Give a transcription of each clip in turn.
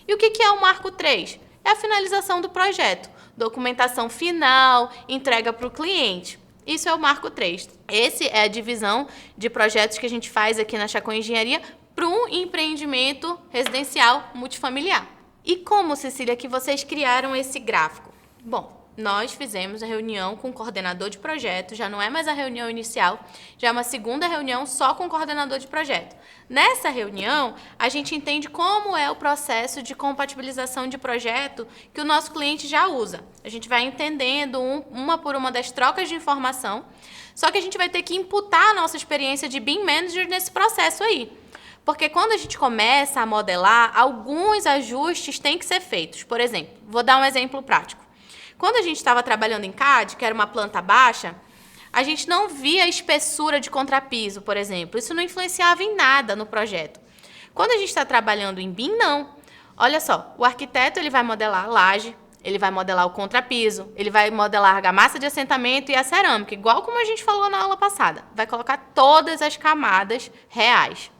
E o que é o marco 3? É a finalização do projeto, documentação final, entrega para o cliente. Isso é o marco 3. Esse é a divisão de projetos que a gente faz aqui na Chacon Engenharia para um empreendimento residencial multifamiliar. E como, Cecília, que vocês criaram esse gráfico? Bom, nós fizemos a reunião com o coordenador de projeto, já não é mais a reunião inicial, já é uma segunda reunião só com o coordenador de projeto. Nessa reunião, a gente entende como é o processo de compatibilização de projeto que o nosso cliente já usa. A gente vai entendendo uma por uma das trocas de informação, só que a gente vai ter que imputar a nossa experiência de BIM Manager nesse processo aí. Porque quando a gente começa a modelar, alguns ajustes têm que ser feitos. Por exemplo, vou dar um exemplo prático. Quando a gente estava trabalhando em CAD, que era uma planta baixa, a gente não via a espessura de contrapiso, por exemplo. Isso não influenciava em nada no projeto. Quando a gente está trabalhando em BIM, não. Olha só, o arquiteto ele vai modelar a laje, ele vai modelar o contrapiso, ele vai modelar a argamassa de assentamento e a cerâmica, igual como a gente falou na aula passada. Vai colocar todas as camadas reais.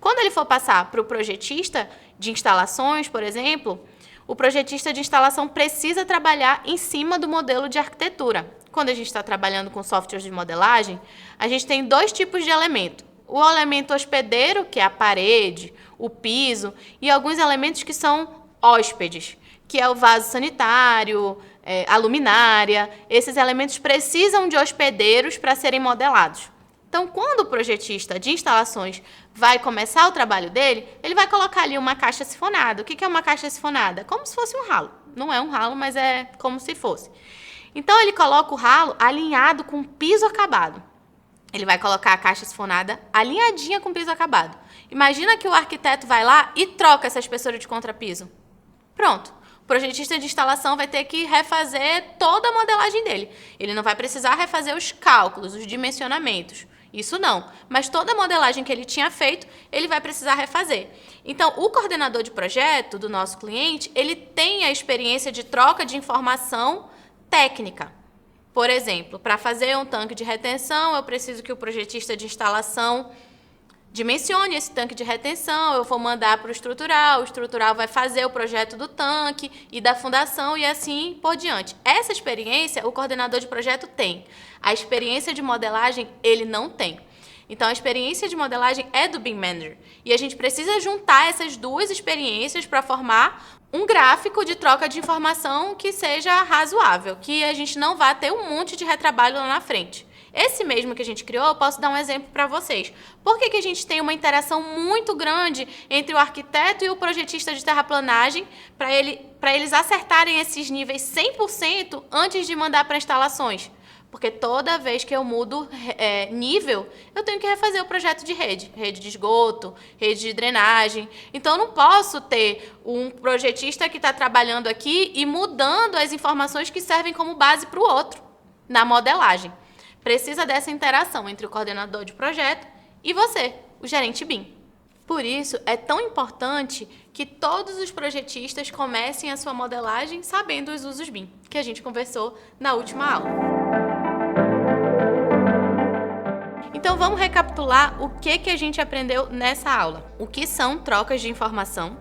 Quando ele for passar para o projetista de instalações, por exemplo, o projetista de instalação precisa trabalhar em cima do modelo de arquitetura. Quando a gente está trabalhando com softwares de modelagem, a gente tem dois tipos de elemento. O elemento hospedeiro, que é a parede, o piso, e alguns elementos que são hóspedes, que é o vaso sanitário, a luminária. Esses elementos precisam de hospedeiros para serem modelados. Então, quando o projetista de instalações vai começar o trabalho dele, ele vai colocar ali uma caixa sifonada. O que é uma caixa sifonada? Como se fosse um ralo. Não é um ralo, mas é como se fosse. Então, ele coloca o ralo alinhado com o piso acabado. Ele vai colocar a caixa sifonada alinhadinha com o piso acabado. Imagina que o arquiteto vai lá e troca essa espessura de contrapiso. Pronto. O projetista de instalação vai ter que refazer toda a modelagem dele. Ele não vai precisar refazer os cálculos, os dimensionamentos. Isso não, mas toda a modelagem que ele tinha feito, ele vai precisar refazer. Então, o coordenador de projeto do nosso cliente, ele tem a experiência de troca de informação técnica. Por exemplo, para fazer um tanque de retenção, eu preciso que o projetista de instalação dimensione esse tanque de retenção, eu vou mandar para o estrutural vai fazer o projeto do tanque e da fundação e assim por diante. Essa experiência o coordenador de projeto tem. A experiência de modelagem ele não tem. Então, a experiência de modelagem é do BIM Manager. E a gente precisa juntar essas duas experiências para formar um gráfico de troca de informação que seja razoável, que a gente não vá ter um monte de retrabalho lá na frente. Esse mesmo que a gente criou, eu posso dar um exemplo para vocês. Por que a gente tem uma interação muito grande entre o arquiteto e o projetista de terraplanagem para eles acertarem esses níveis 100% antes de mandar para instalações? Porque toda vez que eu mudo nível, eu tenho que refazer o projeto de rede de esgoto, rede de drenagem. Então, eu não posso ter um projetista que está trabalhando aqui e mudando as informações que servem como base para o outro na modelagem. Precisa dessa interação entre o coordenador de projeto e você, o gerente BIM. Por isso, é tão importante que todos os projetistas comecem a sua modelagem sabendo os usos BIM, que a gente conversou na última aula. Então, vamos recapitular o que a gente aprendeu nessa aula. O que são trocas de informação?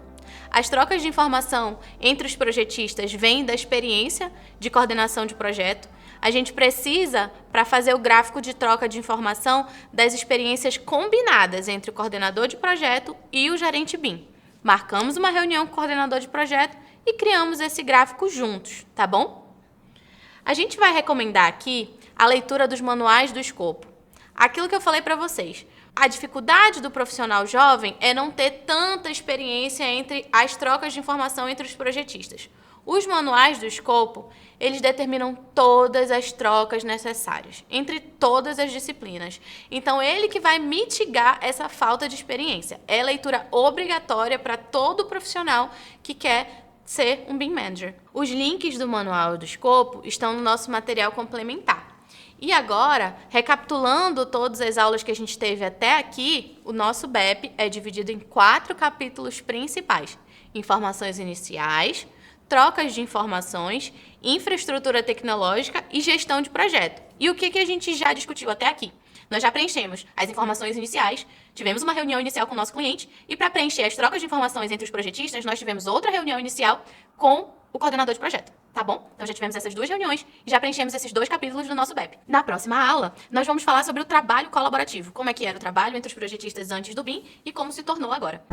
As trocas de informação entre os projetistas vêm da experiência de coordenação de projeto. A gente precisa, para fazer o gráfico de troca de informação, das experiências combinadas entre o coordenador de projeto e o gerente BIM. Marcamos uma reunião com o coordenador de projeto e criamos esse gráfico juntos, tá bom? A gente vai recomendar aqui a leitura dos manuais do escopo. Aquilo que eu falei para vocês. A dificuldade do profissional jovem é não ter tanta experiência entre as trocas de informação entre os projetistas. Os manuais do escopo, eles determinam todas as trocas necessárias entre todas as disciplinas. Então, ele que vai mitigar essa falta de experiência. É leitura obrigatória para todo profissional que quer ser um BIM Manager. Os links do manual do escopo estão no nosso material complementar. E agora, recapitulando todas as aulas que a gente teve até aqui, o nosso BEP é dividido em 4 capítulos principais: informações iniciais, trocas de informações, infraestrutura tecnológica e gestão de projeto. E o que a gente já discutiu até aqui? Nós já preenchemos as informações iniciais Tivemos uma reunião inicial com o nosso cliente e para preencher as trocas de informações entre os projetistas, nós tivemos outra reunião inicial com o coordenador de projeto, tá bom? Então já tivemos essas 2 reuniões e já preenchemos esses 2 capítulos do nosso BEP. Na próxima aula, nós vamos falar sobre o trabalho colaborativo, como é que era o trabalho entre os projetistas antes do BIM e como se tornou agora.